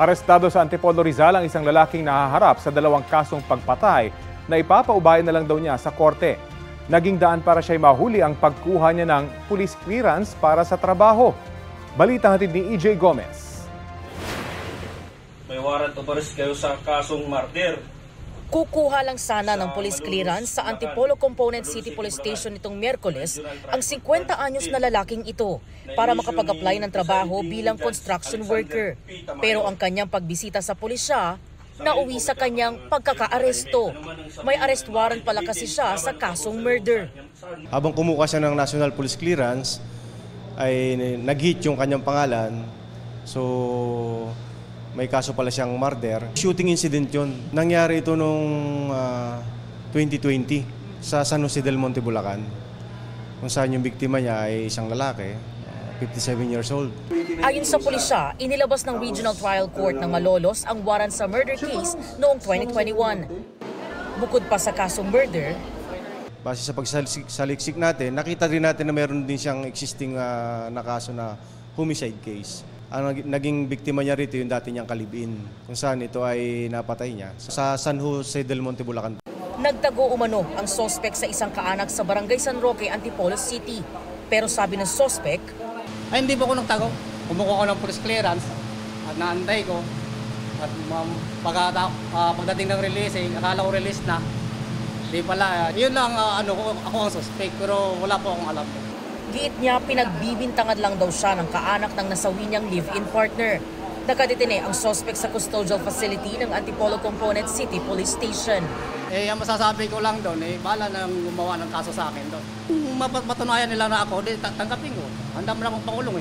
Arestado sa Antipolo Rizal ang isang lalaking nahaharap sa dalawang kasong pagpatay na ipapaubayan na lang daw niya sa korte. Naging daan para siya'y mahuli ang pagkuha niya ng police clearance para sa trabaho. Balita hatid ni EJ Gomez. May warrant of arrest kayo sa kasong murder. Kukuha lang sana ng police clearance sa Antipolo Component City Police Station nitong Miyerkules ang 50 anyos na lalaking ito para makapag-apply ng trabaho bilang construction worker. Pero ang kanyang pagbisita sa pulisya, nauwi sa kanyang pagkakaaresto. May arrest warrant pala kasi siya sa kasong murder. Habang kumuha siya ng National Police Clearance, ay nag-hit yung kanyang pangalan. So, may kaso pala siyang murder. Shooting incident yun. Nangyari ito noong 2020 sa San Jose del Monte, Bulacan. Kung saan yung biktima niya ay isang lalaki, 57 years old. Ayon sa pulisya, inilabas ng Regional Trial Court ng Malolos ang warrant sa murder case noong 2021. Bukod pa sa kasong murder, base sa pagsaliksik natin, nakita rin natin na meron din siyang existing na kaso na homicide case. Ang naging biktima niya rito yung dati niyang kalibin, kung saan ito ay napatay niya sa San Jose del Monte, Bulacan. nagtago umano ang sospek sa isang kaanak sa Barangay San Roque, Antipolo City. Pero sabi ng sospek, ay hindi po ako nagtago. Kumukuha ko ng police clearance at naantay ko. At pagdating ng release, akala ko release na. Di pala, yun lang ako ang suspect, pero wala po akong alam. giit niya pinagbibintangan lang daw siya ng kaanak ng nasawi niyang live-in partner. Nakadetine ang suspect sa custodial facility ng Antipolo Component City Police Station. Ang masasabi ko lang doon, bahala nang gumawa ng kaso sa akin doon. Kung mapatunayan nila na ako, tanggapin ko. Handa mo na akong pakulong